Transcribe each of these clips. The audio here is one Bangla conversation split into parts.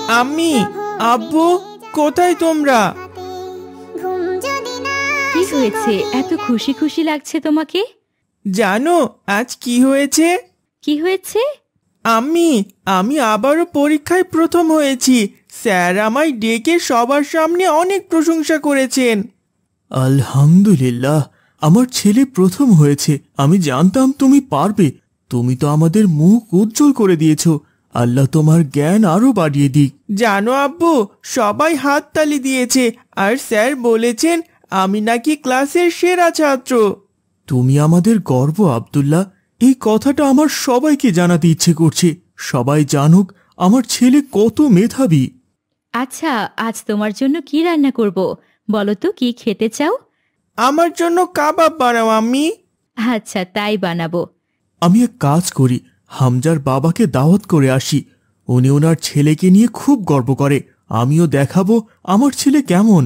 আম্মি, আব্বু, কোথায় তোমরা? কি হয়েছে, এত খুশি খুশি লাগছে তোমাকে? জানো আজ কি হয়েছে? কি হয়েছে? আম্মি, আমি আবারও পরীক্ষায় প্রথম হয়েছি। স্যার আমায় ডেকে সবার সামনে অনেক প্রশংসা করেছেন। আলহামদুলিল্লাহ, আমার ছেলে প্রথম হয়েছে। আমি জানতাম তুমি পারবে। তুমি তো আমাদের মুখ উজ্জ্বল করে দিয়েছো। আল্লাহ তোমার জ্ঞান আরো বাড়িয়ে দিক। জানো আব্বু, সবাই হাততালি দিয়েছে আর স্যার বলেছেন আমি নাকি ক্লাসের সেরা ছাত্র। তুমি আমাদের গর্ব আব্দুল্লাহ। এই কথাটা আমার সবাইকে জানাতে ইচ্ছে করছে। সবাই জানুক আমার ছেলে কত মেধাবী। আচ্ছা, আজ তোমার জন্য কি রান্না করব? বলো তো, কি খেতে চাও? আমার জন্য কাবাব বানাও আম্মি। আচ্ছা, তাই বানাবো। আমি এক কাজ করি, হামজার বাবাকে দাওয়াত করে আসি। উনি ওনার ছেলেকে নিয়ে খুব গর্ব করে। আমিও দেখাবো আমার ছেলে কেমন।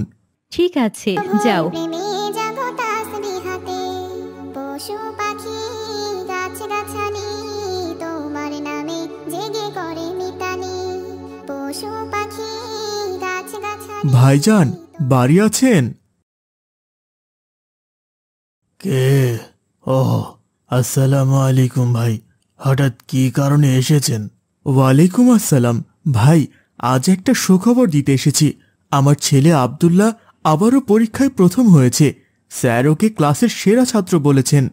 ঠিক আছে, যাও। ভাইজান, বাড়ি আছেন? কে? ও, আসসালামু আলাইকুম ভাই। হঠাৎ কি কারণে এসেছেন? ওয়ালাইকুম আসসালাম ভাই। আজ একটা সুখবর দিতে এসেছি। আমার ছেলে আব্দুল্লাহ আবারও পরীক্ষায় প্রথম হয়েছে। স্যার ওকে ক্লাসের সেরা ছাত্র বলেছেন।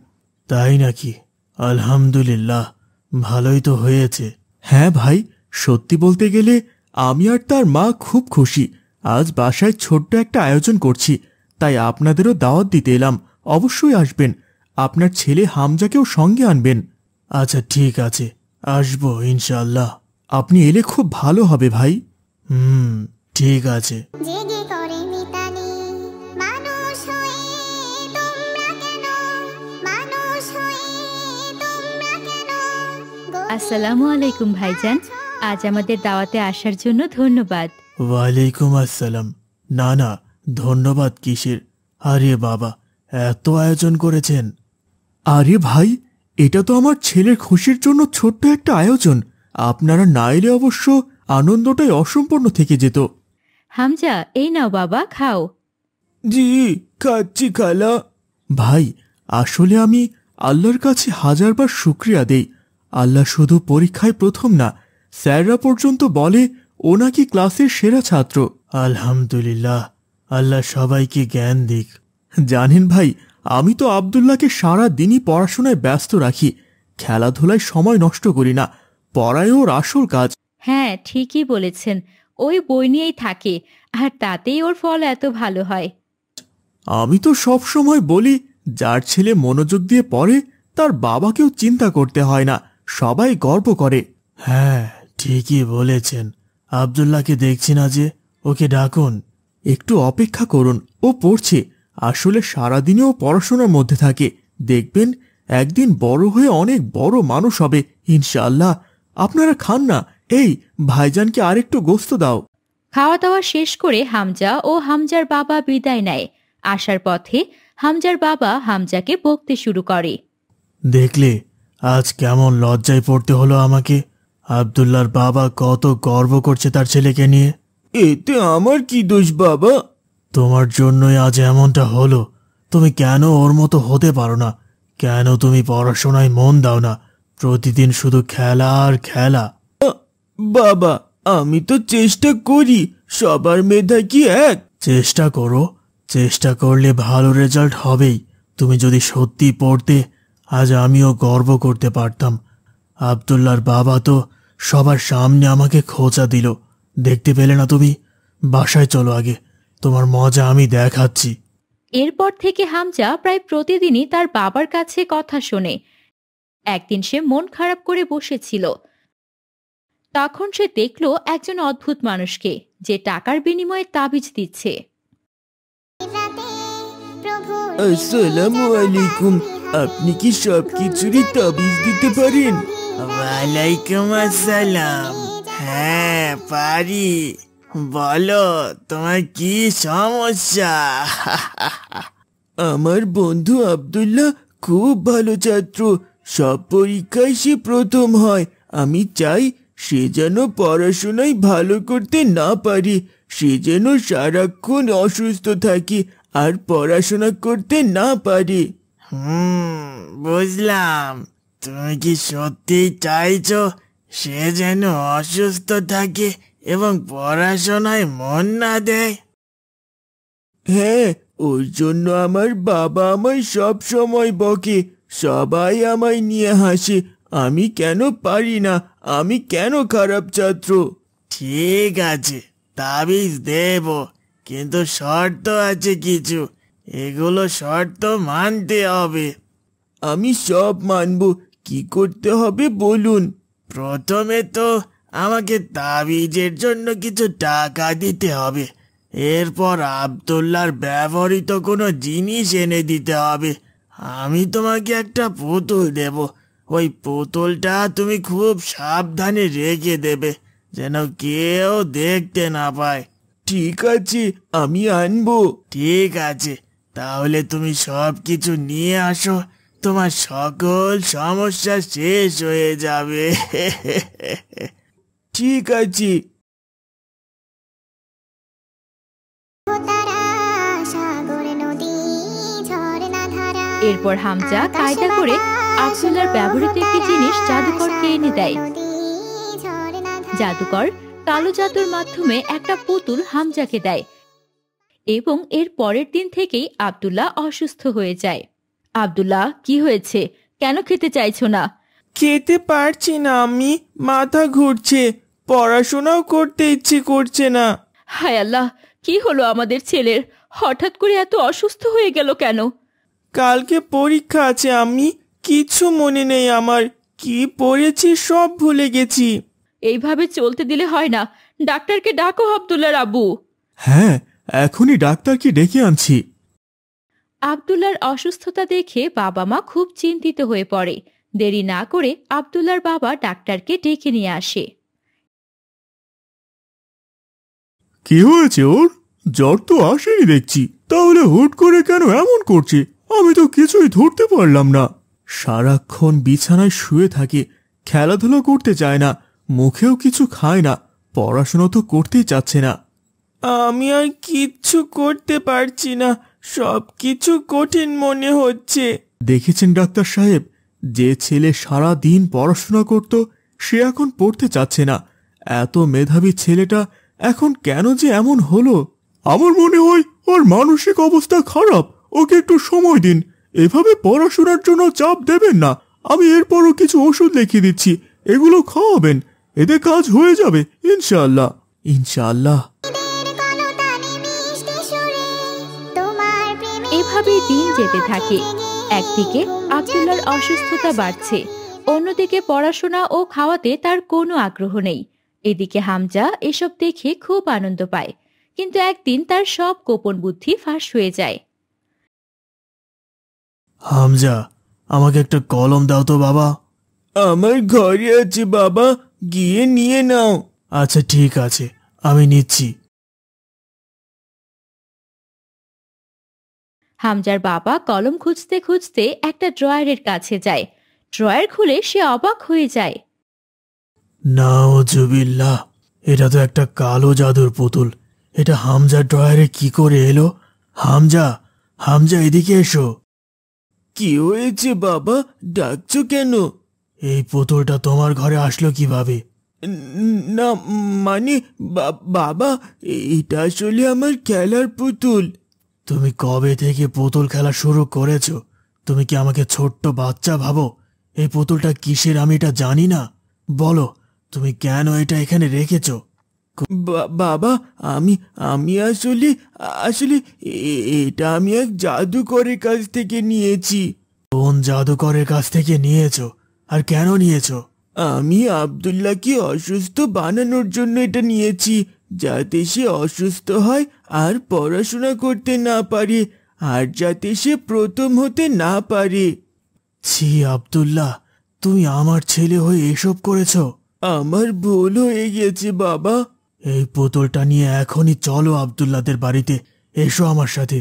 তাই নাকি? আলহামদুলিল্লাহ, ভালোই তো হয়েছে। হ্যাঁ ভাই, সত্যি বলতে গেলে আমি আর তার মা খুব খুশি। আজ বাসায় ছোট্ট একটা আয়োজন করছি, তাই আপনাদেরও দাওয়াত দিতে এলাম। অবশ্যই আসবেন। আপনার ছেলে হামজাকেও সঙ্গে আনবেন। আচ্ছা ঠিক আছে, আসবো ইনশাআল্লাহ। আপনি এলে খুব ভালো হবে ভাই। ঠিক আছে। আসসালামু আলাইকুম ভাইজান, আজ আমাদের দাওয়াতে আসার জন্য ধন্যবাদ। ওয়ালাইকুম আসসালাম। না না, ধন্যবাদ কিসের? আরে বাবা, এত আয়োজন করেছেন। আরে ভাই, এটা তো আমার ছেলের খুশির জন্য ছোট্ট একটা আয়োজন। আপনারা না এলে অবশ্য আনন্দটাই অসম্পূর্ণ থেকে যেত। হামজা, এই নাও বাবা, খাও। জি, খাচ্ছি খালা। ভাই, আসলে আমি আল্লাহর কাছে হাজারবার শুকরিয়া দেই। আল্লাহ শুধু পরীক্ষায় প্রথম না, স্যাররা পর্যন্ত বলে ও নাকি ক্লাসের সেরা ছাত্র। আলহামদুলিল্লাহ, আল্লাহ সবাইকে জ্ঞান দিক। জানেন ভাই, আমি তো আব্দুল্লাহকে সারা দিনই পড়াশোনায় ব্যস্ত রাখি। খেলাধুলায় সময় নষ্ট করি না। পড়ায় ওর আসল কাজ। হ্যাঁ, ঠিকই বলেছেন। ওই বই নিয়েই থাকে, আর তাতেই ওর ফল এত ভালো হয়। আমি তো সব সময় বলি, যার ছেলে মনোযোগ দিয়ে পড়ে তার বাবাকেও চিন্তা করতে হয় না। সবাই গর্ব করে। হ্যাঁ, ঠিকই বলেছেন। আব্দুল্লাহকে দেখছি না যে, ওকে ডাকুন। একটু অপেক্ষা করুন, ও পড়ছে। আসলে সারাদিনে ও পড়াশোনার মধ্যে থাকে। দেখবেন একদিন বড় হয়ে অনেক বড় মানুষ হবে ইনশাআল্লাহ। আপনারা খান না। এই, ভাইজানকে আরেকটু গোস্ত দাও। খাওয়া দাওয়া শেষ করে হামজা ও হামজার বাবা বিদায় নেয়। আসার পথে হামজার বাবা হামজাকে বকতে শুরু করে। দেখলে, আজ কেমন লজ্জায় পড়তে হলো আমাকে। আব্দুল্লাহর বাবা কত গর্ব করছে তার ছেলেকে নিয়ে। এতে আমার কি দোষ বাবা? তোমার জন্যই আজ এমনটা হলো। তুমি কেন ওর মতো হতে পারো না? কেন তুমি পড়াশোনায় মন দাও না? প্রতিদিন শুধু খেলা আর খেলা। বাবা, আমি তো চেষ্টা করি। সবার মেধা কি এক? চেষ্টা করো, চেষ্টা করলে ভালো রেজাল্ট হবেই। তুমি যদি সত্যি পড়তে, আজ আমিও গর্ব করতে পারতাম। আব্দুল্লাহর বাবা তো সবার সামনে আমাকে খোঁচা দিল। দেখতে পেলে না তুমি? বাসায় চলো আগে, তোমার মজা আমি দেখাচ্ছি। এরপর থেকে হামজা প্রায় প্রতিদিনই তার বাবার কাছে কথা শোনে। একদিন সে মন খারাপ করে বসেছিল। তখন সে দেখল একজন অদ্ভুত মানুষকে, যে টাকার বিনিময়ে তাবিজ দিচ্ছে। আসসালামু আলাইকুম, আপনি কি সবকিছুরই তাবিজ দিতে পারেন? ওয়ালাইকুম আসসালাম। হ্যাঁ পারি। বলো, তোমার কি সমস্যা? আমার বন্ধু আব্দুল্লাহ খুব ভালো ছাত্র। সব পরীক্ষায় সে প্রথম হয়। আমি চাই সে যেন পড়াশোনায় ভালো করতে না পারে, সে যেন সারাক্ষণ অসুস্থ থাকে আর পড়াশোনা করতে না পারে। বুঝলাম। তুমি কি সত্যিই চাইছো সে যেন অসুস্থ থাকে এবং পড়াশোনায় মন না দেয়? হ্যাঁ, ওই জন্য আমার বাবা আমায় সব সময় বকে, সবাই আমায় নিয়ে হাসে। আমি কেন পারি না, আমি কেন খারাপ ছাত্র। ঠিক আছে, তাবিজ দেব, কিন্তু শর্ত আছে কিছু। এগুলো শর্ত মানতে হবে। আমি সব মানব, কি করতে হবে বলুন। প্রথমে তো আমাকে তাবিজের জন্য কিছু টাকা দিতে হবে। এরপর আব্দুল্লাহর ব্যবহৃত কোনো জিনিস এনে দিতে হবে। আমি তোমাকে একটা পুতুল দেব। ওই পুতুলটা তুমি খুব সাবধানে রেখে দেবে, যেন কেউ দেখতে না পায়। ঠিক আছে, আমি আনবো। ঠিক আছে, তাহলে তুমি সব কিছু নিয়ে আসো, তোমার সকল সমস্যা শেষ হয়ে যাবে। ঠিক আছে। এরপর হামজা কায়দা করে আব্দুল্লাহর ব্যবহৃত একটি জিনিস জাদুকরকে এনে দেয়। জাদুকর কালো জাদুর মাধ্যমে একটা পুতুল হামজাকে দেয় এবং এর পরের দিন থেকেই আব্দুল্লাহ অসুস্থ হয়ে যায়। আব্দুল্লাহ, কি হয়েছে? কেন খেতে চাইছো না? খেতে পারছি না আমি, মাথা ঘুরছে, পড়াশোনাও করতে ইচ্ছে করছে না। হায় আল্লাহ, কি হলো আমাদের ছেলের? হঠাৎ করে এত অসুস্থ হয়ে গেল কেন? কালকে পরীক্ষা আছে, আমি কিছু মনে নেই আমার, কি পড়েছি সব ভুলে গেছি। এইভাবে চলতে দিলে হয় না, ডাক্তারকে ডাকো আব্দুল্লাহর আব্বু। হ্যাঁ, এখনই ডাক্তারকে ডেকে আনছি। আব্দুল্লাহর অসুস্থতা দেখে বাবা মা খুব চিন্তিত হয়ে পড়ে। দেরি না করে আব্দুল্লাহর বাবা ডাক্তারকে ডেকে নিয়ে আসে। কি হয়েছে ওর? জ্বর তো আসেনি দেখছি, তাহলে হুট করে কেন এমন করছে? আমি তো কিছুই ধরতে পারলাম না। সারাক্ষণ বিছানায় শুয়ে থাকে, খেলাধুলা করতে চায় না, মুখেও কিছু খায় না, পড়াশোনা তো করতেই চাচ্ছে না। আমি আর কিচ্ছু করতে পারছি না, সব কিছু কঠিন মনে হচ্ছে। দেখেছেন ডাক্তার সাহেব, যে ছেলে সারা দিন পড়াশোনা করত সে এখন পড়তে চাচ্ছে না। এত মেধাবী ছেলেটা এখন কেন যে এমন হলো? আমার মনে হয় ওর মানসিক অবস্থা খারাপ, ওকে একটু সময় দিন। এভাবে পড়াশোনার জন্য চাপ দেবেন না। আমি এরপরও কিছু ওষুধ লিখে দিচ্ছি, এগুলো খাওয়াবেন, এতে কাজ হয়ে যাবে ইনশাআল্লাহ। ইনশাআল্লাহ। এভাবেই দিন যেতে থাকে। একদিকে আব্দুল্লাহর অসুস্থতা বাড়ছে, অন্যদিকে পড়াশোনা ও খাওয়াতে তার কোনো আগ্রহ নেই। এদিকে হামজা এসব দেখে খুব আনন্দ পায়, কিন্তু একদিন তার সব গোপন বুদ্ধি ফাঁস হয়ে যায়। হামজা, আমাকে একটা কলম দাও তো বাবা। আমার ঘরে আছে বাবা, গিয়ে নিয়ে নাও। আচ্ছা ঠিক আছে, আমি নিচ্ছি। হামজার বাবা কলম খুঁজতে খুঁজতে একটা ড্রয়ারের কাছে যায়। ড্রয়ার খুলে সে অবাক হয়ে যায়। নাউজুবিল্লাহ, এটা তো একটা কালো জাদুর পুতুল। এটা হামজার ড্রয়ারে কি করে এলো? হামজা, হামজা এদিকে এসো। কি হয়েছে বাবা, ডাকছো কেন? এই পুতুলটা তোমার ঘরে আসলো কিভাবে? না মানে বাবা, এটা আসলে আমার খেলার পুতুল। তুমি কবে থেকে পুতুল খেলা শুরু করেছো? তুমি কি আমাকে ছোট্ট বাচ্চা ভাবো? এই পুতুলটা কিসের আমি এটা জানি না? বলো, তুমি কেন এটা এখানে রেখেছো? বাবা, আমি আমি আসলে আসলে এটা আমি এক জাদুকরের কাছ থেকে নিয়েছি। কোন জাদুকরের কাছ থেকে নিয়েছো আর কেন নিয়েছো? আমি আব্দুল্লাহকে অসুস্থ বানানোর জন্য এটা নিয়েছি, যাতে সে অসুস্থ হয় আর পড়াশোনা করতে না পারে, আর যাতে সে প্রথম হতে না পারে। ছি আব্দুল্লাহ, তুমি আমার ছেলে হয়ে এসব করেছো? আমার ভুল হয়ে গেছে বাবা। এই পুতুলটা নিয়ে এখনই চলো আব্দুল্লাহদের বাড়িতে। এসো আমার সাথে।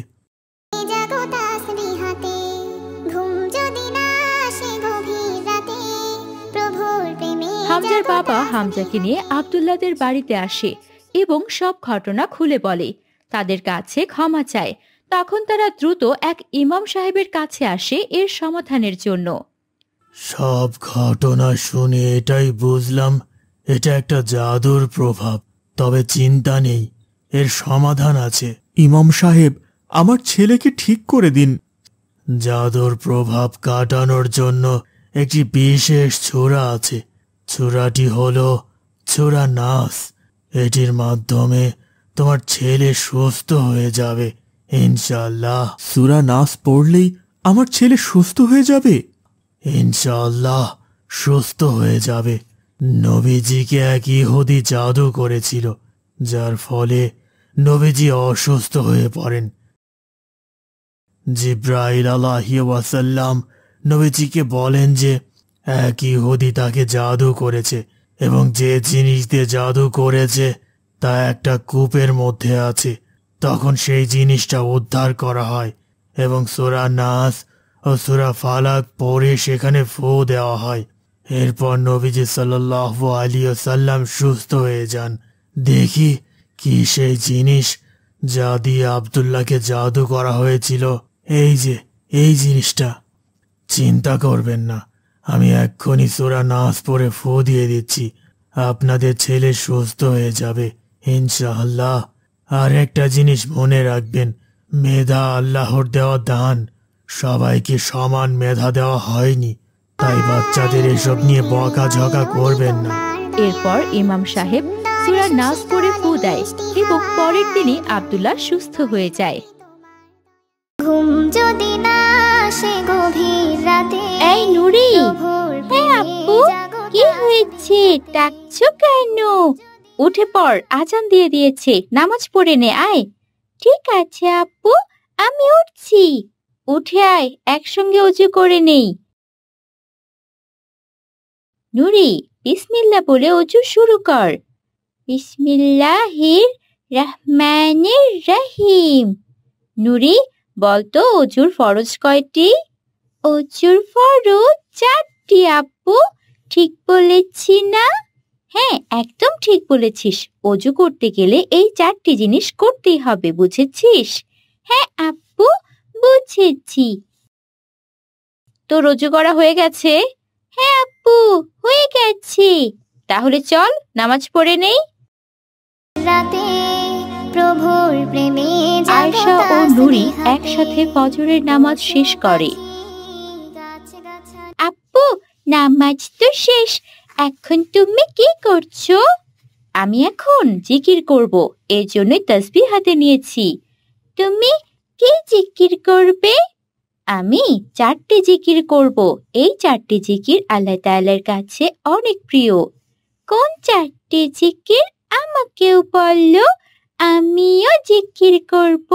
হামজার বাবা হামজাকে নিয়ে আব্দুল্লাহদের বাড়িতে আসে এবং সব ঘটনা খুলে বলে। তাদের কাছে ক্ষমা চায়। তখন তারা দ্রুত এক ইমাম সাহেবের কাছে আসে এর সমাধানের জন্য। সব ঘটনা শুনে এটাই বুঝলাম এটা একটা জাদুর প্রভাব, তবে চিন্তা নেই, এর সমাধান আছে। ইমাম সাহেব, আমার ছেলেকে ঠিক করে দিন। জাদুর প্রভাব কাটানোর জন্য একটি বিশেষ ছোরা আছে। ছোরাটি হলো ছোরা নাস। এটির মাধ্যমে তোমার ছেলে সুস্থ হয়ে যাবে ইনশাআল্লাহ। সূরা নাস পড়লেই আমার ছেলে সুস্থ হয়ে যাবে? ইনশাআল্লাহ সুস্থ হয়ে যাবে। নবীজিকে এক ইহুদি জাদু করেছিল, যার ফলে নবীজি অসুস্থ হয়ে পড়েন। জিব্রাইল আলাইহিস ওয়াসাল্লাম নবীজিকে বলেন যে এক ইহুদি তাকে জাদু করেছে এবং যে জিনিস দিয়ে জাদু করেছে তা একটা কূপের মধ্যে আছে। তখন সেই জিনিসটা উদ্ধার করা হয় এবং সূরা নাস ও সূরা ফালাক পড়ে সেখানে ফু দেওয়া হয়। এরপর নবীজি সাল্লাল্লাহু আলাইহি ওয়াসাল্লাম সুস্থ হয়ে যান। দেখি কি সেই জিনিস যা দিয়ে আব্দুল্লাহকে জাদু করা হয়েছিল। এই যে এই জিনিসটা। চিন্তা করবেন না, আমি এক্ষুনি সূরা নাস পড়ে ফু দিয়ে দিচ্ছি। আপনাদের ছেলে সুস্থ হয়ে যাবে ইনশাআল্লাহ। আর একটা জিনিস মনে রাখবেন, মেধা আল্লাহর দেওয়া দান। সবাইকে সমান মেধা দেওয়া হয়নি, তাই বাচ্চাদের এসব নিয়ে বকাঝকা করবেন না। এরপর ইমাম সাহেব সূরা নাস পড়ে ফু দেয় এবং পরের দিনই আব্দুল্লাহ সুস্থ হয়ে যায়। ঘুম যদি না আসে গভীর রাতে। এই নুরি, হ্যাঁ আপু, কি হয়েছে? ডাকছো কেন? উঠে পড়, আজান দিয়ে দিয়েছে, নামাজ পড়ে নে, আয়। ঠিক আছে আপু, আমি উঠছি। উঠে আয়, একসঙ্গে ওযু করে নেই। নুরি, বিসমিল্লাহ বলে ওযু শুরু কর। বিসমিল্লাহির রহমানির রহিম। নুরি, বলতো ওযুর ফরজ কয়টি? ওযুর ফরজ 4টি আপু। ঠিক বলেছি না? হ্যাঁ, একদম ঠিক বলেছিস। ওযু করতে গেলে এই 4টি জিনিস করতেই হবে, বুঝেছিস? হ্যাঁ আপু, বুঝেছি। তোর ওযু করা হয়ে গেছে? হ্যাঁ আপু, হয়ে গেছে। তাহলে চল নামাজ পড়ে নেই। রাতে প্রভুর প্রেমে আয়েশা ও নুরি একসাথে ফজরের নামাজ শেষ করে। আপু, নামাজ তো শেষ, এখন তুমি কি করছো? আমি এখন জিকির করব, এর জন্যই তাসবিহ হাতে নিয়েছি। তুমি কি জিকির করবে? আমি 4টি জিকির করব। এই 4টি জিকির আল্লাহ তাআলার কাছে অনেক প্রিয়। কোন 4টি জিকির আমাকেও বলো, আমিও জিকির করব।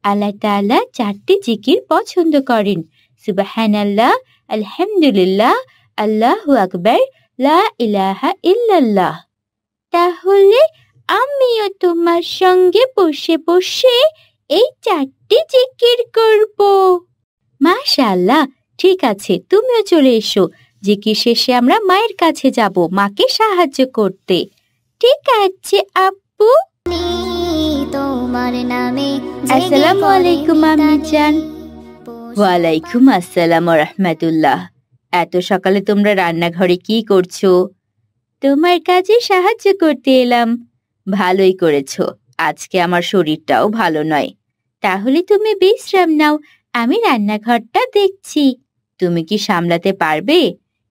আল্লাহ তাআলা 4টি জিকির পছন্দ করেন। সুবহানাল্লাহ, আলহামদুলিল্লাহ, আল্লাহু আকবার, লা ইলাহা ইল্লাল্লাহ। তাহলে আমিও তোমার সঙ্গে বসে বসে এই 4টি জিকির করব। মাশাআল্লাহ, ঠিক আছে, তুমিও চলে এসো। জিকির শেষে আমরা মায়ের কাছে যাব মাকে সাহায্য করতে। ঠিক আছে আপু। তোমার নামে আসসালামু আলাইকুম আম্মিজান। ওয়ালাইকুম আসসালাম ওয়া রাহমাতুল্লাহ। এত সকালে তোমরা রান্নাঘরে কি করছো? তোমার কাজে সাহায্য করতে এলাম। ভালোই করেছো, আজকে আমার শরীরটাও ভালো নয়। তাহলে তুমি বিশ্রাম নাও, আমি রান্নাঘরটা দেখছি। তুমি কি সামলাতে পারবে?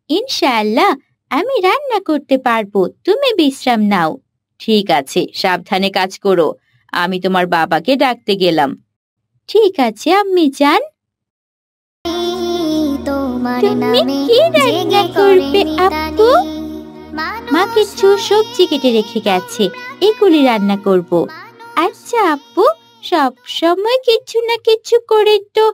ইনশাআল্লাহ আমি রান্না করতে পারবো, তুমি বিশ্রাম নাও। ঠিক আছে, সাবধানে কাজ করো। আমি তোমার বাবাকে ডাকতে গেলাম। ঠিক আছে আম্মিজান। তুমি কি রান্না করবে আপু? মা কিছু সবজি কেটে রেখে গেছে, এগুলি রান্না করব। আচ্ছা আপু, সব সময় কিছু না কিছু করে তো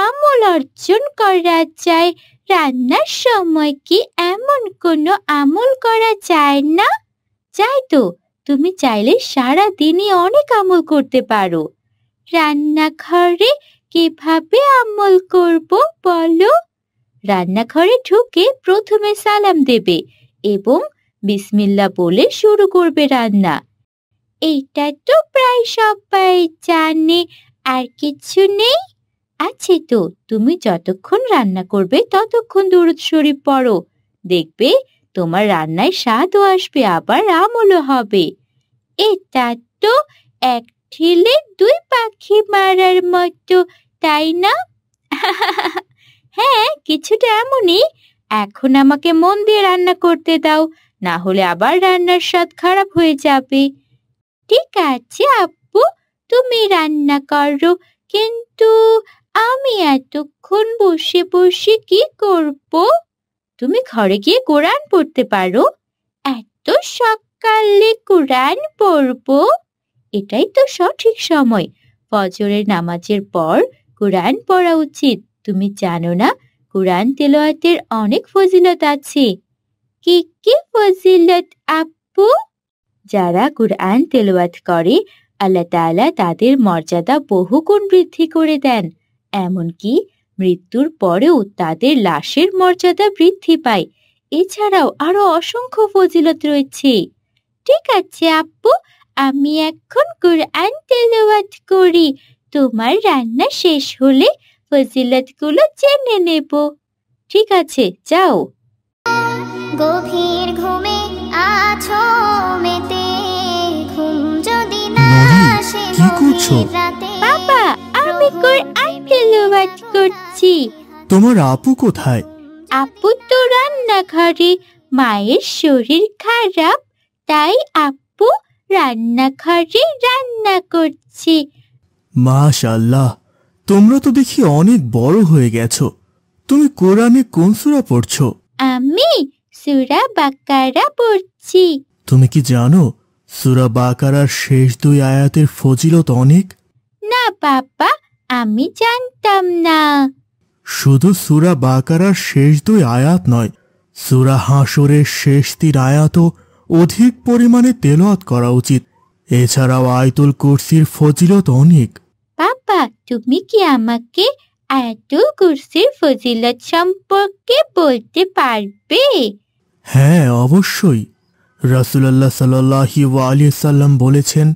আমল অর্জন করা যায়, রান্নার সময় কি এমন কোনো আমল করা যায় না? যায় তো, তুমি চাইলে সারা দিনই অনেক আমল করতে পারো। রান্নাঘরে কিভাবে আমল করব বলো? রান্নাঘরে ঢুকে প্রথমে সালাম দেবে, এবং বিসমিল্লাহ বলে শুরু করবে রান্না। এটা তো প্রায় সবাই জানে, আর কিছু নেই? আছে তো, তুমি যতক্ষণ রান্না করবে ততক্ষণ দুরূদ শরীফ পড়ো, দেখবে তোমার রান্নায় স্বাদও আসবে, আবার আমলও হবে। এটা তো এক ঢিলে দুই পাখি মারার মতো, তাই না? হ্যাঁ, কিছুটা এমনই। এখন আমাকে মন দিয়ে রান্না করতে দাও, না হলে আবার রান্নার স্বাদ খারাপ হয়ে যাবে। ঠিক আছে আপু, তুমি রান্না করো, কিন্তু আমি এতক্ষণ বসে বসে কি করব? তুমি ঘরে গিয়ে কোরআন পড়তে পারো। এত সকালে কোরআন পড়বো? এটাই তো সঠিক সময়। ফজরের নামাজের পর কোরআন পড়া উচিত। তুমি জানো না, কোরআন তেলাওয়াতের অনেক ফজিলত আছে। কি কি ফজিলত আপু? যারা কোরআন তেলাওয়াত করে, আল্লাহ তাআলা তাদের মর্যাদা বহুগুণ বৃদ্ধি করে দেন। এমনকি মৃত্যুর পরেও তাদের লাশের মর্যাদা বৃদ্ধি পায়। এছাড়াও আরো অসংখ্য ফজিলত রয়েছে। ঠিক আছে আপু, আমি এখন কোরআন তেলাওয়াত করি। তোমার রান্না শেষ হলে ফজিলতগুলো জেনে নেব। ঠিক আছে, যাও। গভীর ঘুমে আছো মেতে, ঘুম যদি না নূরি, আসে কি করছো? গভীর রাতে। বাবা, আমি কোরআন তেলাওয়াত করছি। তোমার আপু কোথায়? আপু তো রান্নাঘরে, মায়ের শরীর খারাপ, তাই আপু রান্নাঘরে রান্না করছে। মাশাআল্লাহ, তোমরা তো দেখি অনেক বড় হয়ে গেছো। তুমি কোরআনে কোন সূরা পড়ছো? আমি সূরা বাকারা পড়ছি। তুমি কি জানো সূরা বাকারার শেষ 2 আয়াতের ফজিলত অনেক? না বাবা, আমি জানতাম না। শুধু সূরা বাকারার শেষ 2 আয়াত নয়, সূরা হাশরের শেষ 3 আয়াতও অধিক পরিমাণে তেলাওয়াত করা উচিত। এছাড়াও আয়াতুল কুরসির ফজিলত অনেক। বাবা, তুমি কি আমাকে আয়াতুল কুরসির ফজিলত সম্পর্কে বলতে পারবে? হ্যাঁ, অবশ্যই। রাসূলুল্লাহ সাল্লাল্লাহু আলাইহি সাল্লাম বলেছেন,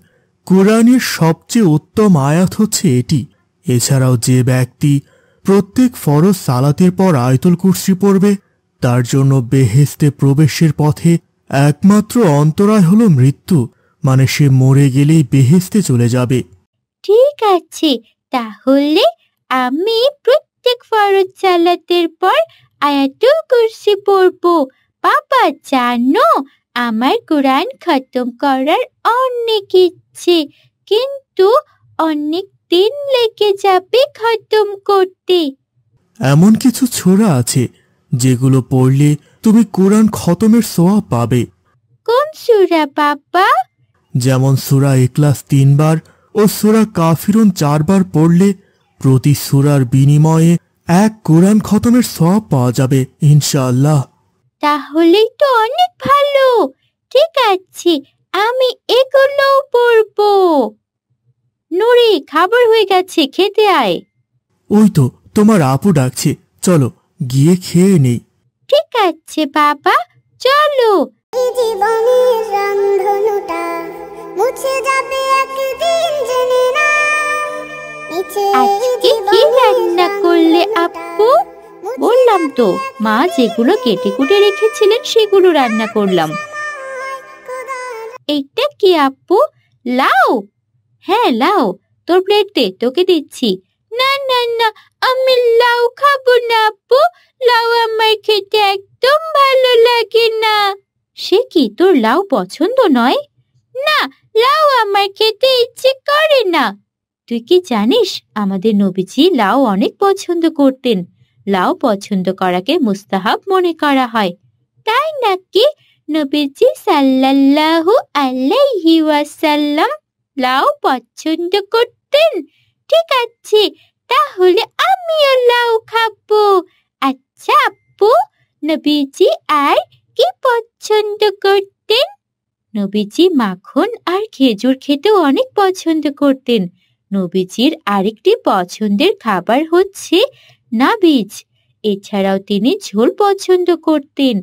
কোরআনের সবচেয়ে উত্তম আয়াত হচ্ছে এটি। এছাড়াও যে ব্যক্তি প্রত্যেক ফরজ সালাতের পর আয়াতুল কুরসি পড়বে, তার জন্য বেহেশতে প্রবেশের পথে একমাত্র অন্তরায় হলো মৃত্যু, মানে সে মরে গেলেই বেহেশতে চলে যাবে। ঠিক আছে, তাহলে আমি প্রত্যেক ফরজ সালাতের পর আয়াতুল কুরসি পড়ব। বাবা জানো, আমার কোরআন খতম করার অনেক ইচ্ছে, কিন্তু অনেক দিন লেগে যাবে খতম করতে। এমন কিছু সূরা আছে যেগুলো পড়লে তুমি কোরআন খতমের সওয়াব পাবে। কোন সূরা বাবা? যেমন সূরা ইখলাস 3 বার ও সূরা কাফিরুন 4 বার পড়লে প্রতি সূরার বিনিময়ে 1 কোরআন খতমের সওয়াব পাওয়া যাবে ইনশাআল্লাহ। তাহলেই তো অনেক ভালো। ঠিক আছে, আমি এগুলো পড়ব। নুরি, খাবার হয়ে গেছে, খেতে আয়। ওই তো তোমার আপু ডাকছে, চলো গিয়ে খেয়ে নেই। ঠিক আছে বাবা, চলো। এই জীবনের রংধনুটা মুছে যাবে একদিন, জেনে না। আজকে কি রান্না করলে আপু? বললাম তো, মা যেগুলো কেটে কুটে রেখেছিলেন সেগুলো রান্না করলাম। এইটা কি আপু? লাউ? হ্যাঁ লাউ, তোর প্লেট দে, তোকে দিচ্ছি। না না না, আমি লাউ খাবো না আপু, লাউ আমার খেতে একদম ভালো লাগে না। সে কি, তোর লাউ পছন্দ নয়? না, লাউ আমার খেতে ইচ্ছে করে না। তুই কি জানিস, আমাদের নবীজি লাউ অনেক পছন্দ করতেন। লাউ পছন্দ করাকে মুস্তাহাব মনে করা হয়। তাই নাকি? নবীজি সাল্লাল্লাহু আলাইহি ওয়াসাল্লাম লাউ পছন্দ করতেন? ঠিক আছে, তাহলে আমিও লাউ খাবো। আচ্ছা আপু, নবীজি আর কি পছন্দ করতেন? নবীজি মাখন আর খেজুর খেতেও অনেক পছন্দ করতেন। নবীজির আরেকটি পছন্দের খাবার হচ্ছে নাবিজ। এছাড়াও তিনি ঝোল পছন্দ করতেন।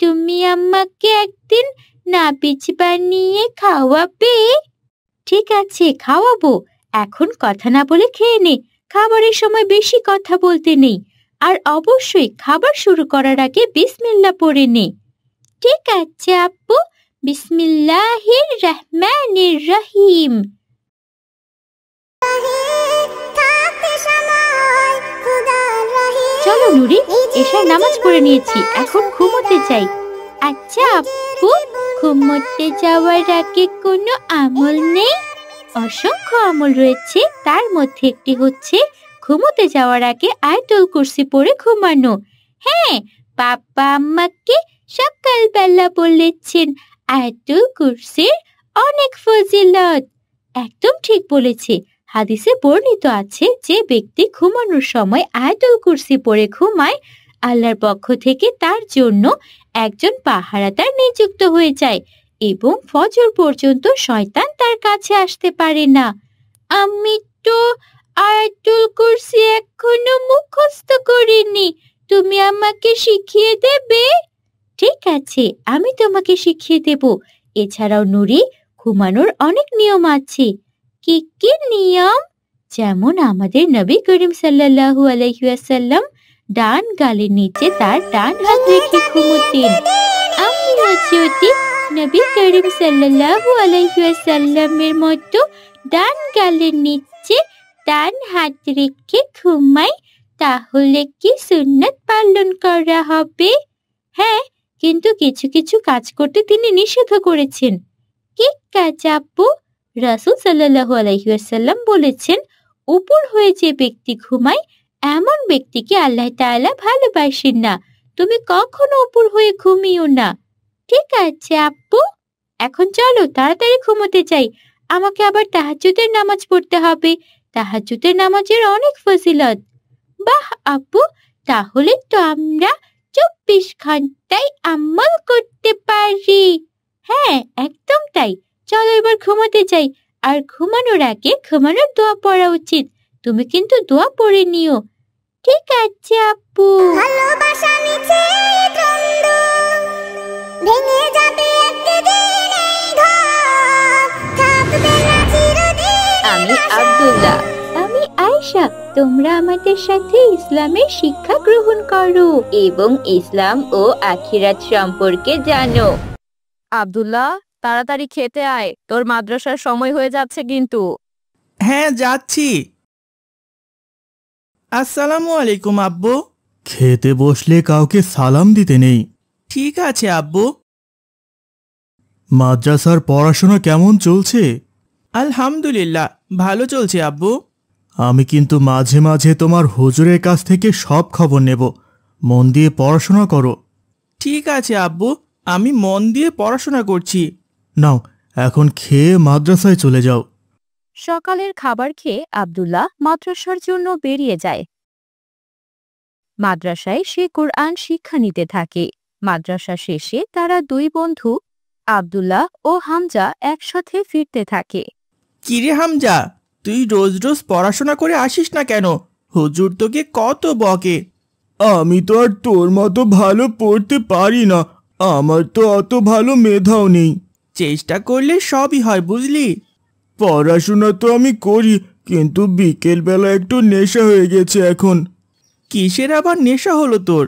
তুমি আমাকে একদিন নাবিজ বানিয়ে খাওয়াবে? ঠিক আছে, খাওয়াবো। এখন কথা না বলে খেয়ে নে। খাবারের সময় বেশি কথা বলতে নেই। আর অবশ্যই খাবার শুরু করার আগে বিসমিল্লাহ পড়ে নে। ঠিক আছে আপু, বিসমিল্লাহির রহমানির রহিম। চলো নুরি, এশার নামাজ পড়ে নিয়েছি, এখন ঘুমোতে যাই। আচ্ছা আপু, ঘুমোতে যাওয়ার আগে কোনো আমল নেই? অসংখ্য আমল রয়েছে, তার মধ্যে একটি হচ্ছে ঘুমোতে যাওয়ার আগে আয়াতুল কুরসি পড়ে ঘুমানো। হ্যাঁ, বাবা আমাকে সকালবেলা বলেছেন আয়াতুল কুরসির অনেক ফজিলত। একদম ঠিক বলেছে। হাদিসে বর্ণিত আছে, যে ব্যক্তি ঘুমানোর সময় আয়াতুল কুরসি পড়ে ঘুমায়, আল্লাহর পক্ষ থেকে তার জন্য একজন পাহারাদার নিযুক্ত হয়ে যায় এবং ফজর পর্যন্ত শয়তান তার কাছে আসতে পারে না। আমি তো আয়াতুল কুরসি এখনো মুখস্থ করিনি, তুমি আমাকে শিখিয়ে দেবে? ঠিক আছে, আমি তোমাকে শিখিয়ে দেব। এছাড়াও নুরি, ঘুমানোর অনেক নিয়ম আছে। কি কি নিয়ম? যেমন আমাদের নবী করিম সাল্লাল্লাহু আলাইহি ওয়াসাল্লাম ডান গালের নিচে তার ডান হাত রেখে ঘুমোতেন। আমিও যদি নবী করিম সাল্লাল্লাহু আলাইহি ওয়াসাল্লামের মতো ডান গালের নিচে ডান হাত রেখে ঘুমাই, তাহলে কি সুন্নাত পালন করা হবে? হ্যাঁ, কিন্তু কিছু কিছু কাজ করতে তিনি নিষেধ করেছেন। কি কাজ আপু? রাসূল সাল্লাল্লাহু আলাইহি ওয়াসাল্লাম বলেছেন, উপর হয়ে যে ব্যক্তি ঘুমায় এমন ব্যক্তিকে আল্লাহ তাআলা ভালোবাসেন না। তুমি কখনো উপর হয়ে ঘুমিও না। ঠিক আছে আপু, এখন চলো তাড়াতাড়ি ঘুমোতে যাই। আমাকে আবার তাহাজ্জুদের নামাজ পড়তে হবে। তাহাজ্জুদের নামাজের অনেক ফজিলত। বাহ আপু, তাহলে তো আমরা 24 ঘন্টায় আমল করতে পারি। হ্যাঁ, একদম তাই। চলো এবার ঘুমাতে যাই। আর ঘুমানোর আগে ঘুমানোর দোয়া পড়া উচিত। তুমি কিন্তু দোয়া পড়ে নিও। ঠিক আছে আপু। ভালোবাসা মিছে দ্বন্দ্ব ভেঙে যাবে একদিন এই ঘর, থাকবে না চিরদিন। আমি আব্দুল্লাহ। আমি আয়েশা। তোমরা আমাদের সাথে ইসলামের শিক্ষা গ্রহণ করো এবং ইসলাম ও আখিরাত সম্পর্কে জানো। আব্দুল্লাহ, তাড়াতাড়ি খেতে আয়, তোর মাদ্রাসার সময় হয়ে যাচ্ছে কিন্তু। হ্যাঁ, যাচ্ছি। আসসালামু আলাইকুম আব্বু। খেতে বসলে কাউকে সালাম দিতে নেই। ঠিক আছে আব্বু। মাদ্রাসার পড়াশোনা কেমন চলছে? আলহামদুলিল্লাহ, ভালো চলছে আব্বু। আমি কিন্তু মাঝে মাঝে তোমার হুজুরের কাছ থেকে সব খবর নেব। মন দিয়ে পড়াশোনা করো। ঠিক আছে আব্বু, আমি মন দিয়ে পড়াশোনা করছি। নাও, এখন খেয়ে মাদ্রাসায় চলে যাও। সকালের খাবার খেয়ে আব্দুল্লাহ মাদ্রাসার জন্য বেরিয়ে যায়। মাদ্রাসায় সে কোরআন শিক্ষা নিতে থাকে। মাদ্রাসা শেষে তারা দুই বন্ধু আব্দুল্লাহ ও হামজা একসাথে ফিরতে থাকে। কিরে হামজা, তুই রোজ রোজ পড়াশোনা করে আসিস না কেন? হুজুর তোকে কত বকে। আমি তো আর তোর মতো ভালো পড়তে পারি না। আমার তো অত ভালো মেধাও নেই। চেষ্টা করলে সবই হয়, বুঝলি? পড়াশোনা তো আমি করি, কিন্তু বিকেলবেলা একটু নেশা হয়ে গেছে এখন। কিসের আবার নেশা হলো তোর?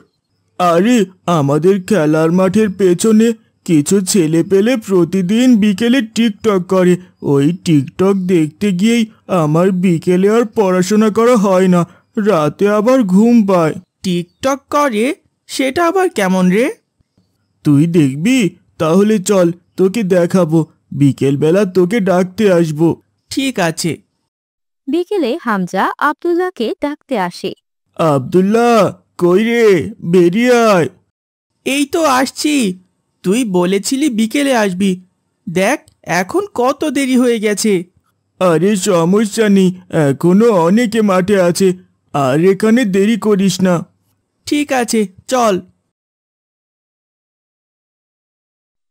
আরে, আমাদের খেলার মাঠের পেছনে কিছু ছেলে পেলে প্রতিদিন বিকেলে টিকটক করে। ওই টিকটক দেখতে গিয়েই আমার বিকেলে আর পড়াশোনা করা হয় না, রাতে আবার ঘুম পায়। টিকটক করে? সেটা আবার কেমন রে? তুই দেখবি? তাহলে চল, তোকে দেখাবো। বিকেলবেলা তোকে ডাকতে আসবো। ঠিক আছে। বিকেলে হামজা আব্দুল্লাহকে ডাকতে আসে। আব্দুল্লাহ, কই রে? বেরিয়ে আয়। এই তো আসছি। তুই বলেছিলি বিকেলে আসবি, দেখ এখন কত দেরি হয়ে গেছে। আরে সমস্যা নেই, এখনো অনেকে মাঠে আছে, আর এখানে দেরি করিস না। ঠিক আছে, চল।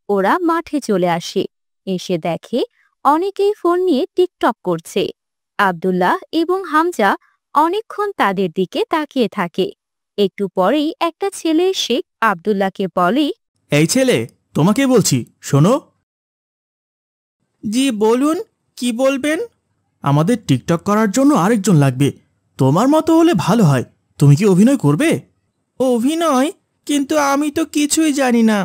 ওরা মাঠে চলে আসে। এসে দেখে অনেকেই ফোন নিয়ে টিকটক করছে। আব্দুল্লাহ এবং হামজা অনেকক্ষণ তাদের দিকে তাকিয়ে থাকে। একটু পরেই একটা ছেলে এসে আব্দুল্লাহকে বলে, এই ছেলে, তোমাকে বলছি, শোনো। জি বলুন, কি বলবেন? আমাদের টিকটক করার জন্য আরেকজন লাগবে। তোমার মতো হলে ভালো হয়। তুমি কি অভিনয় করবে? অভিনয়? কিন্তু আমি তো কিছুই জানি না।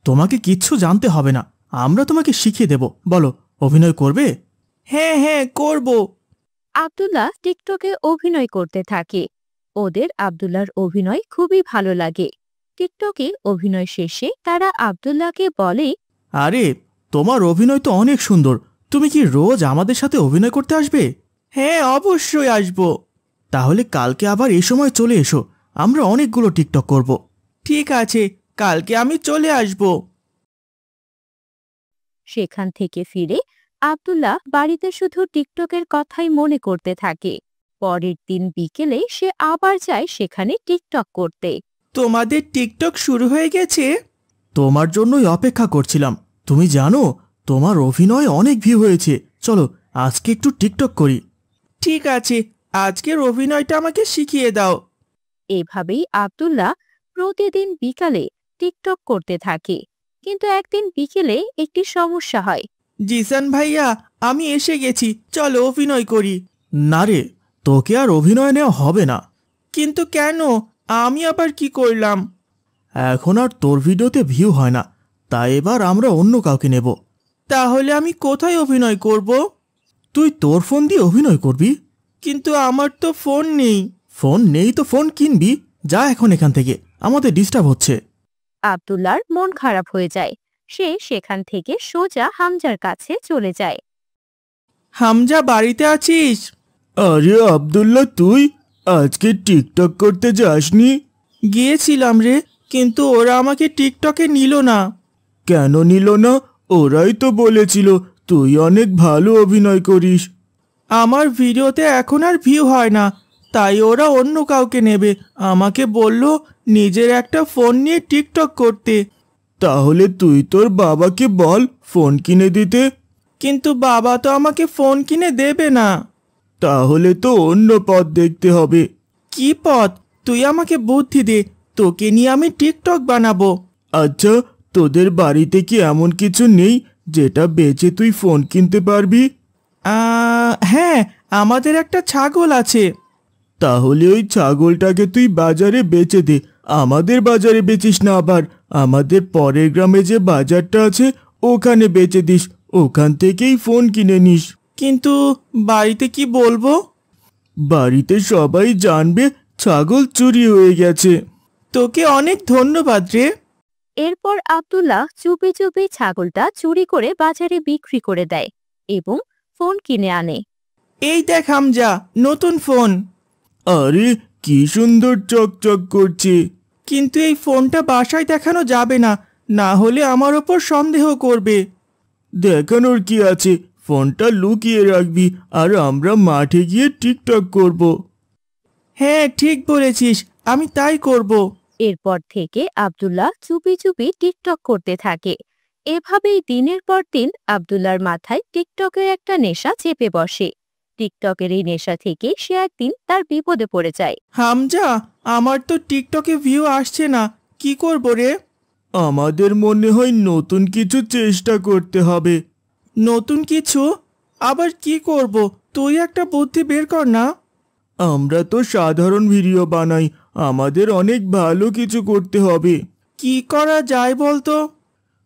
তোমাকে কিচ্ছু জানতে হবে না, আমরা তোমাকে শিখিয়ে দেব। বলো, অভিনয় করবে? হ্যাঁ হ্যাঁ, করব। আব্দুল্লাহ টিকটকে অভিনয় করতে থাকে। ওদের আব্দুল্লাহর অভিনয় খুবই ভালো লাগে। টিকটকে অভিনয় শেষে তারা আব্দুল্লাহকে বলে, আরে, তোমার অভিনয় তো অনেক সুন্দর। তুমি কি রোজ আমাদের সাথে অভিনয় করতে আসবে? হ্যাঁ, অবশ্যই আসব। তাহলে কালকে আবার এই সময় চলে এসো, আমরা অনেকগুলো টিকটক করব। ঠিক আছে, কালকে আমি চলে আসব। সেখান থেকে ফিরে আব্দুল্লাহ বাড়িতে শুধু টিকটকের কথাই মনে করতে থাকে। পরের দিন বিকেলে সে আবার যায় সেখানে টিকটক করতে। তোমাদের টিকটক শুরু হয়ে গেছে? তোমার জন্যই অপেক্ষা করছিলাম। তুমি জানো, তোমার অভিনয় অনেক ভিউ হয়েছে। চলো আজকে একটু টিকটক করি। ঠিক আছে, আজকের অভিনয়টা আমাকে শিখিয়ে দাও। এভাবেই আব্দুল্লাহ প্রতিদিন বিকালে টিকটক করতে থাকে। কিন্তু একদিন বিকেলে একটি সমস্যা হয়। জিসান ভাইয়া, আমি এসে গেছি, চলো অভিনয় করি। না রে, তোকে আর অভিনয় নেওয়া হবে না। কিন্তু কেন? আমি আবার কি করলাম? এখন আর তোর ভিডিওতে ভিউ হয় না, তাই এবার আমরা অন্য কাউকে নেব। তাহলে আমি কোথায় অভিনয় করব? তুই তোর ফোন দিয়ে অভিনয় করবি। কিন্তু আমার তো ফোন নেই। ফোন নেই তো ফোন কিনবি। যা এখন এখান থেকে, আমাদের ডিস্টার্ব হচ্ছে। আব্দুল্লাহর মন খারাপ হয়ে যায়। সে সেখান থেকে সোজা হামজার কাছে চলে যায়। হামজা, বাড়িতে আছিস? আরে আব্দুল্লাহ, তুই আজকে টিকটক করতে যাসনি? গিয়েছিলাম রে, কিন্তু ওরা আমাকে টিকটকে নিল না। কেন নিল না? ওরাই তো বলেছিল তুই অনেক ভালো অভিনয় করিস। আমার ভিডিওতে এখন আর ভিউ হয় না, তাই ওরা অন্য কাউকে নেবে। আমাকে বলল নিজের একটা ফোন নিয়ে টিকটক করতে। তাহলে তুই তোর বাবাকে বল ফোন কিনে দিতে। কিন্তু বাবা তো আমাকে ফোন কিনে দেবে না। তাহলে তো অন্য পথ দেখতে হবে। কি পথ? তুই আমাকে বুদ্ধি দে, তোকে নিয়ে আমি টিকটক বানাবো। আচ্ছা, তোদের বাড়িতে কি এমন কিছু নেই যেটা বেচে তুই ফোন কিনতে পারবি? হ্যাঁ, আমাদের একটা ছাগল আছে। তাহলে ওই ছাগলটাকে তুই বাজারে বেচে দে। আমাদের বাজারে বেচিস না, আবার আমাদের পরের গ্রামে যে বাজারটা আছে ওখানে বেচে দিস। ওখান থেকেই ফোন কিনে নিস। কিন্তু বাড়িতে কি বলবো? বাড়িতে সবাই জানবে ছাগল চুরি হয়ে গেছে। তোকে অনেক ধন্যবাদ রে। এরপর আব্দুল্লাহ চুপি চুপি ছাগলটা চুরি করে বাজারে বিক্রি করে দেয় এবং ফোন কিনে আনে। এই দেখ হামজা, নতুন ফোন। আরে কি সুন্দর চকচক করছে। কিন্তু এই ফোনটা বাসায় দেখানো যাবে না, না হলে আমার ওপর সন্দেহ করবে। দেখানোর কি আছে, ফোনটা লুকিয়ে রাখবি আর আমরা মাঠে গিয়ে টিকটক করব। হ্যাঁ, ঠিক বলেছিস, আমি তাই করব। এরপর থেকে আব্দুল্লাহ চুপি চুপি টিকটক করতে থাকে। এভাবেই দিনের পর দিন আব্দুল্লাহর মাথায় টিকটকের একটা নেশা চেপে বসে। টিকটকের এই নেশা থেকে সে একদিন তার বিপদে পড়ে যায়। হামজা, আমার তো টিকটকে ভিউ আসছে না, কি করব রে? আমাদের মনে হয় নতুন কিছু চেষ্টা করতে হবে। নতুন কিছু? আবার কি করব? তুই একটা বুদ্ধি বের কর না। আমরা তো সাধারণ ভিডিও বানাই, আমাদের অনেক ভালো কিছু করতে হবে। কি করা যায় বলতো?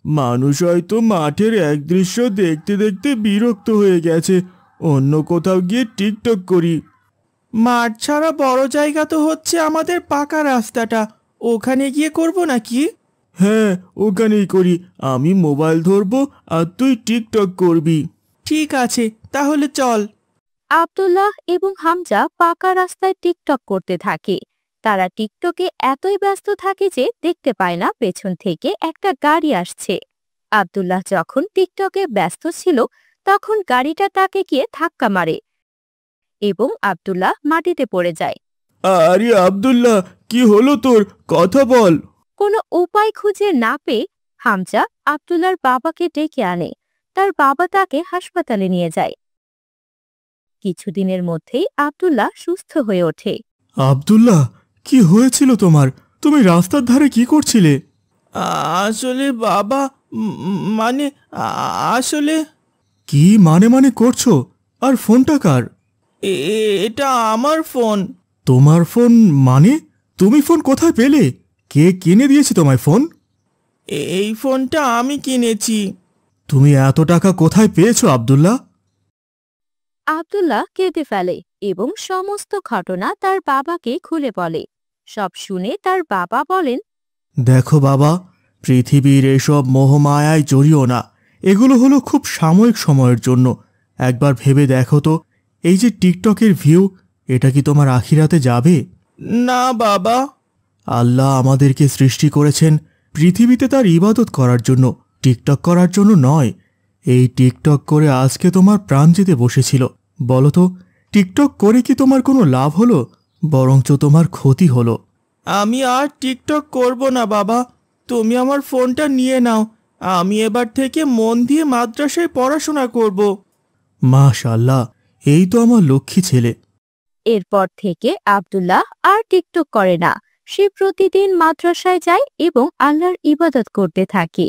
মানুষ হয়তো মাঠের এক দৃশ্য দেখতে দেখতে বিরক্ত হয়ে গেছে, অন্য কোথাও গিয়ে টিকটক করি। মাঠ ছাড়া বড় জায়গা তো হচ্ছে আমাদের পাকা রাস্তাটা, ওখানে গিয়ে করব নাকি? হ্যাঁ, ওখানেই করি। আমি মোবাইল ধরবো আর তুই টিকটক করবি। ঠিক আছে, তাহলে চল। আব্দুল্লাহ এবং হামজা পাকা রাস্তায় টিকটক করতে থাকে। তারা টিকটকে এতই ব্যস্ত থাকে যে দেখতে পায় না পেছন থেকে একটা গাড়ি আসছে। আব্দুল্লাহ যখন টিকটকে ব্যস্ত ছিল তখন গাড়িটা তাকে গিয়ে ধাক্কা মারে এবং আব্দুল্লাহ মাটিতে পড়ে যায়। আরে আব্দুল্লাহ, কি হলো তোর? কথা বল। কোনো উপায় খুঁজে না পেয়ে হামজা আব্দুল্লাহর বাবাকে ডেকে আনে। তার বাবা তাকে হাসপাতালে নিয়ে যায়। কিছুদিনের মধ্যেই আব্দুল্লাহ সুস্থ হয়ে ওঠে। আব্দুল্লাহ, কি হয়েছিল তোমার? তুমি রাস্তার ধারে কি করছিলে? আসলে বাবা, মানে আসলে কি মানে করছো? আর ফোনটা কার? এটা আমার ফোন। তোমার ফোন মানে? তুমি ফোন কোথায় পেলে? কে কিনে দিয়েছে তোমায় ফোন? এই ফোনটা আমি কিনেছি। তুমি এত টাকা কোথায় পেয়েছো আব্দুল্লাহ? আব্দুল্লাহ কেঁদে ফেলে এবং সমস্ত ঘটনা তার বাবাকে খুলে বলে। সব শুনে তার বাবা বলেন, দেখো বাবা, পৃথিবীর এসব মোহমায়ায় জড়িও না। এগুলো হলো খুব সাময়িক সময়ের জন্য। একবার ভেবে দেখো তো, এই যে টিকটকের ভিউ, এটা কি তোমার আখিরাতে যাবে? না বাবা। আল্লাহ আমাদেরকে সৃষ্টি করেছেন পৃথিবীতে তার ইবাদত করার জন্য, টিকটক করার জন্য নয়। এই টিকটক করে আজকে তোমার প্রাণ যেতে বসেছিল। বলো তো, টিকটক করে কি তোমার কোনো লাভ হলো? বরঞ্চ তোমার ক্ষতি হলো। আমি আর টিকটক করব না বাবা। তুমি আমার ফোনটা নিয়ে নাও। আমি এবার থেকে মন দিয়ে মাদ্রাসায় পড়াশোনা করব। মাশাআল্লাহ, এই তো আমার লক্ষ্মী ছেলে। এরপর থেকে আব্দুল্লাহ আর টিকটক করে না। সে প্রতিদিন মাদ্রাসায় যায় এবং আল্লাহর ইবাদত করতে থাকে।